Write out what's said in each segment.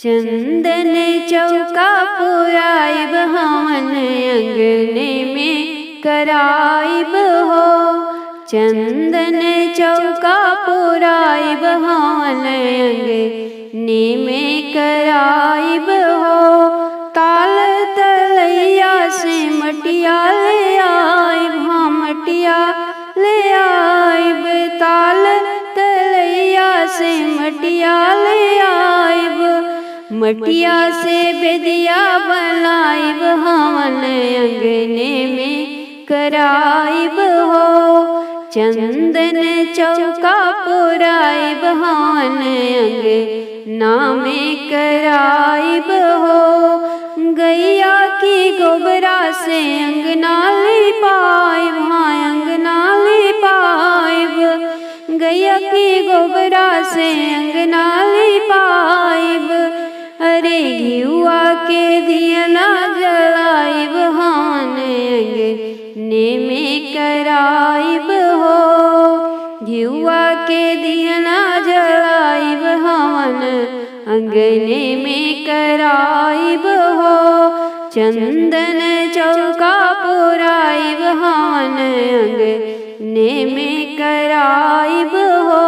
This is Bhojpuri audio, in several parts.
चंदन चौका पुराइब हवन अंगने में कराइब हो। चंदन चौका पुराइब हवन अंगने में कराइब हो। ताल तलैया से मटिया ले आइब, हाँ मटिया ले आइब। ताल तलैया से मटिया ले आइब, मटिया से बेदिया बनाइब हवन अंगने में कराइब हो। चंदन चौका पुराइब हवन अंगना में कराइब हो। गैया की गोबरा से अंगना लिपाइब, हाँ अंगना लिपाइब। गैया की गोबरा से अंगना लिपाइब। अरे घिउआ के दिया ना जलाइब हवन अंगने में कराइब हो। घिउआ के दिया ना जलाइब हवन अंगने में कराइब हो। चंदन चौका पुराइब हवन अंगने में कराइब हो।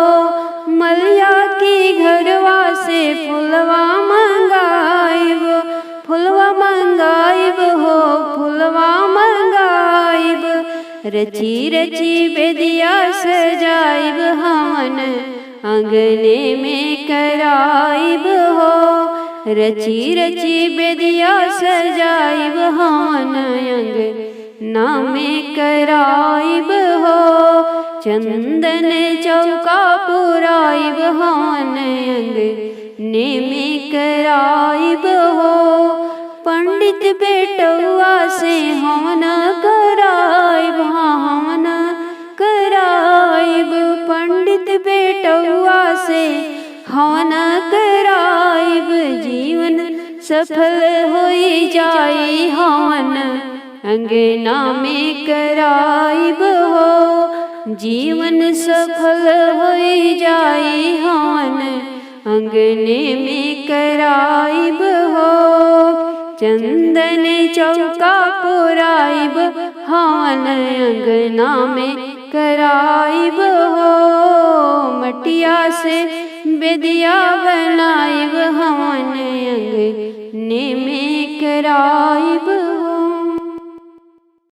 मलिया की घरवा से फुलवा मंगाइब, फुलवा मंगाइब हो, फुलवा मंगाइब। रची रची बेदिया सजाइब हवन अंगने में कराइब हो। रची रची बेदिया सजाइब हवन अंगना में कराइब हो। चंदन चौका पुराइब हवन अंगने में कराइब हो। पंडित बेटुआ से हवन कराइब, हाँ हवन कराइब। पंडित बेटुआ से हवन कराइब। जीवन सफल होई जाई हवन अंगना में कराइब हो। जीवन सफल होई जाई हवन अंगने में कराइब हो। चंदन चौका पुराइब हवन अंगना में कराइब हो। मटिया से बेदिया बनाइब हवन अंगने में कराइब।